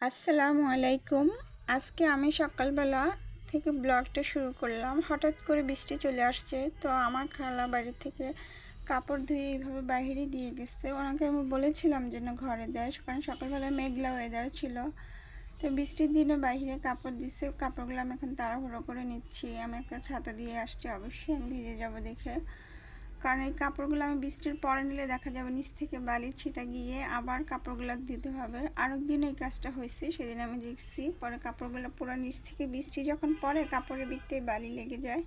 আসসালামু আলাইকুম। আজকে আমি সকালবেলা থেকে ব্লগটা শুরু করলাম। হঠাৎ করে বৃষ্টি চলে আসছে, তো আমার খালা বাড়ি থেকে কাপড় ধুয়ে এইভাবে বাইরে দিয়ে গেছে। ওনাকে আমি বলেছিলাম যেন ঘরে দেয়, কারণ সকালবেলা মেঘলা ওয়েদার ছিল। তো বৃষ্টির দিনে বাইরে কাপড় দিচ্ছে, কাপড়গুলো আমি এখন তাড়াহুড়ো করে নিচ্ছি। আমি একটা ছাতা দিয়ে আসছি, অবশ্যই আমি ভিজে যাবো দেখে, কারণ এই কাপড়গুলো আমি বৃষ্টির পরে নিলে দেখা যাবে নিচ থেকে বালি ছিটা গিয়ে আবার কাপড়গুলো দিতে হবে। আরেকদিন এই কাজটা হয়েছে, সেদিন আমি দেখছি পরে কাপড়গুলো পুরো নিচ থেকে বৃষ্টি যখন পড়ে কাপড়ের ভিতরে বালি লেগে যায়।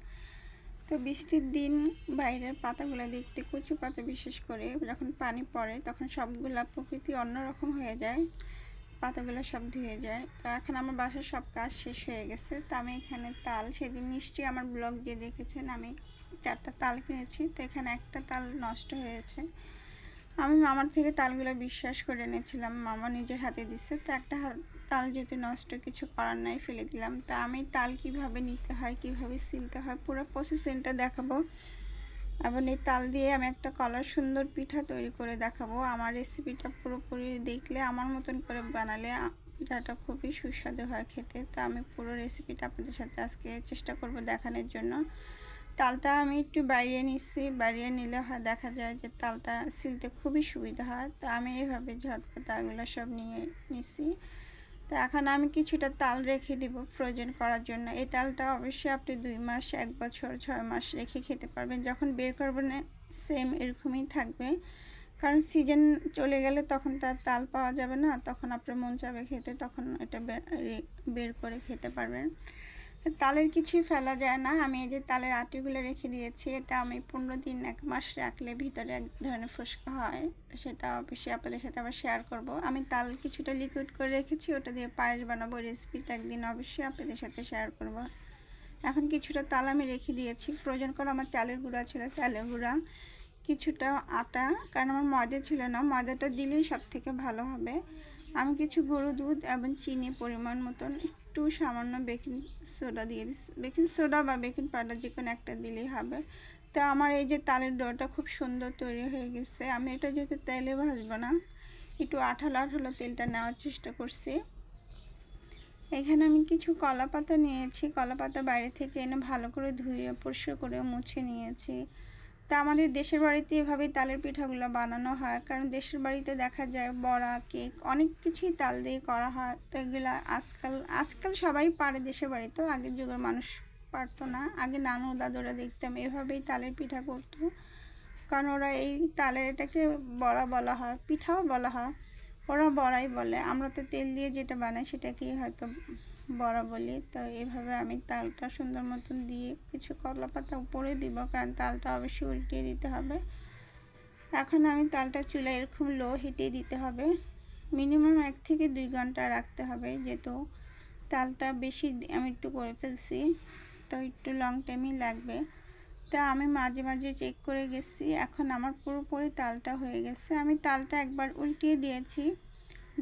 তো বৃষ্টির দিন বাইরের পাতাগুলো দেখতে, কচু পাতা বিশেষ করে যখন পানি পড়ে তখন সবগুলা প্রকৃতি অন্যরকম হয়ে যায়, পাতাগুলো সব ধুয়ে যায়। তো এখন আমার বাসার সব কাজ শেষ হয়ে গেছে। তো আমি এখানে তাল, সেদিন নিশ্চয়ই আমার ব্লগ যে দেখেছেন আমি 4টা তাল কিনেছি, তো এখানে একটা তাল নষ্ট হয়েছে। আমি মামার থেকে তালগুলো বিশ্বাস করে এনেছিলাম, মামা নিজের হাতে দিচ্ছে। তো একটা তাল যেহেতু নষ্ট, কিছু করার নাই, ফেলে দিলাম। তা আমি তাল কিভাবে নিতে হয়, কিভাবে ছিলতে হয় পুরো প্রসেসিংটা দেখাবো, এবং এই তাল দিয়ে আমি একটা কলার সুন্দর পিঠা তৈরি করে দেখাবো। আমার রেসিপিটা পুরোপুরি দেখলে, আমার মতন করে বানালে পিঠাটা খুবই সুস্বাদু হয় খেতে। তো আমি পুরো রেসিপিটা আপনাদের সাথে আজকে চেষ্টা করব দেখানোর জন্য। তালটা আমি একটু বাড়িয়ে নিচ্ছি, বাড়িয়ে নিলে হয় দেখা যায় যে তালটা ছিলতে খুবই সুবিধা হয়। তো আমি এইভাবে ঝটপট তালগুলো সব নিয়ে নিচ্ছি। তো এখন আমি কিছুটা তাল রেখে দিব ফ্রোজেন করার জন্য। এই তালটা অবশ্যই আপনি 2 মাস, 1 বছর, 6 মাস রেখে খেতে পারবেন। যখন বের করবেন সেম এরকমই থাকবে, কারণ সিজন চলে গেলে তখন তার তাল পাওয়া যাবে না, তখন আপনার মন চাবে খেতে, তখন এটা বের করে খেতে পারবেন। তালের কিছুই ফেলা যায় না। আমি এই যে তালের আটিগুলো রেখে দিয়েছি, এটা আমি 15 দিন 1 মাস রাখলে ভিতরে এক ধরনের ফোসকা হয়, তো সেটা অবশ্যই আপনাদের সাথে আবার শেয়ার করব। আমি তাল কিছুটা লিকুইড করে রেখেছি, ওটা দিয়ে পায়েস বানাবো। রেসিপিটা একদিন অবশ্যই আপনাদের সাথে শেয়ার করব। এখন কিছুটা তাল আমি রেখে দিয়েছি ফ্রোজেন করা। আমার চালের গুঁড়া ছিল, চালের গুঁড়া, কিছুটা আটা, কারণ আমার ময়দা ছিল না, ময়দাটা দিলেই সব থেকে ভালো হবে। আমি কিছু গরু দুধ এবং চিনি পরিমাণ মতন, একটু সামান্য বেকিং সোডা দিয়ে দিচ্ছি। বেকিং সোডা বা বেকিং পাউডার যে কোনো একটা দিলেই হবে। তো আমার এই যে তালের ডোটা খুব সুন্দর তৈরি হয়ে গেছে। আমি এটা যেহেতু তেলে ভাজবো না, একটু আঠালো আঠালো তেলটা নেওয়ার চেষ্টা করছি। এখানে আমি কিছু কলা পাতা নিয়েছি, কলা পাতা বাইরে থেকে এনে ভালো করে ধুয়ে পরিষ্কার করে মুছে নিয়েছি। তা আমাদের দেশের বাড়িতে এভাবেই তালের পিঠাগুলো বানানো হয়, কারণ দেশের বাড়িতে দেখা যায় বড়া, কেক, অনেক কিছুই তাল দিয়ে করা হয়। তো এগুলো আজকাল সবাই পারে দেশের বাড়িতেও, আগের যুগের মানুষ পারতো না। আগে নানু দাদুরা দেখতাম এভাবেই তালের পিঠা করতো, কারণ ওরা এই তালের এটাকে বড়া বলা হয়, পিঠাও বলা হয়, ওরা বড়াই বলে। আমরা তো তেল দিয়ে যেটা বানাই সেটাকেই হয়তো বড়া বলি। তো এইভাবে আমি তালটা সুন্দর মতন দিয়ে কিছু কলা পাতা উপরে দিব, কারণ তালটা অবশ্যই উল্টিয়ে দিতে হবে। এখন আমি তালটা চুলায় এরকম লো হিটে দিতে হবে, মিনিমাম 1 থেকে 2 ঘন্টা রাখতে হবে, যেহেতু তালটা বেশি আমি একটু করে ফেলছি, তো একটু লং টাইমই লাগবে। তা আমি মাঝে মাঝে চেক করে গেছি। এখন আমার পুরোপুরি তালটা হয়ে গেছে। আমি তালটা একবার উল্টিয়ে দিয়েছি।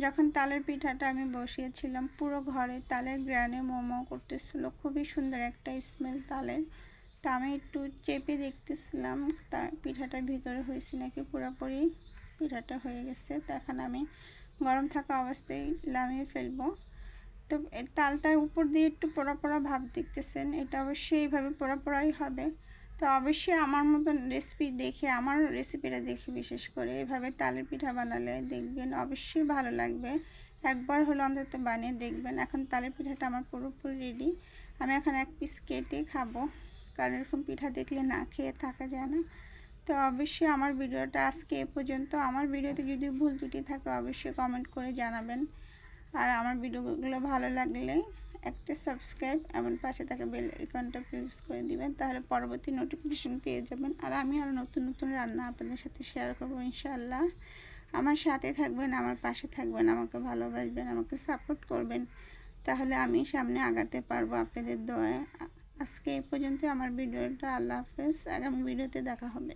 যখন তালের পিঠাটা আমি বসিয়েছিলাম, পুরো ঘরে তালের গ্রানে মোমো করতেছিল, খুবই সুন্দর একটা স্মেল তালের। তা আমি একটু চেপে দেখতেছিলাম তার পিঠাটার ভিতরে হয়েছে নাকি। পুরোপুরি পিঠাটা হয়ে গেছে। তো এখন আমি গরম থাকা অবস্থায় নামিয়ে ফেলবো। তো তালটার উপর দিয়ে একটু পোড়া পোড়া ভাব দেখতেছেন, এটা অবশ্যই এইভাবে পোড়া পোড়াই হবে। তো অবশ্যই আমার মতন রেসিপি দেখে, আমার রেসিপিটা দেখে বিশেষ করে এভাবে তালের পিঠা বানালে দেখবেন অবশ্যই ভালো লাগবে। একবার হলো অন্তত বানিয়ে দেখবেন। এখন তালের পিঠাটা আমার পুরোপুরি রেডি। আমি এখন 1 পিস কেটে খাবো, কারণ এরকম পিঠা দেখলে না খেয়ে থাকা যায় না। তো অবশ্যই আমার ভিডিওটা আজকে এ পর্যন্ত। আমার ভিডিওতে যদি ভুল ত্রুটি থাকে অবশ্যই কমেন্ট করে জানাবেন। আর আমার ভিডিওগুলো ভালো লাগলে একটা সাবস্ক্রাইব এবং পাশে থাকা বেল আইকনটা প্রেস করে দিবেন, তাহলে পরবর্তী নোটিফিকেশন পেয়ে যাবেন। আর আমি আরও নতুন নতুন রান্না আপনাদের সাথে শেয়ার করবো ইনশাআল্লাহ। আমার সাথে থাকবেন, আমার পাশে থাকবেন, আমাকে ভালোবাসবেন, আমাকে সাপোর্ট করবেন, তাহলে আমি সামনে আগাতে পারবো আপনাদের দোয়ায়। আজকে এই পর্যন্ত আমার ভিডিওটা। আল্লাহ হাফেজ, আগামী ভিডিওতে দেখা হবে।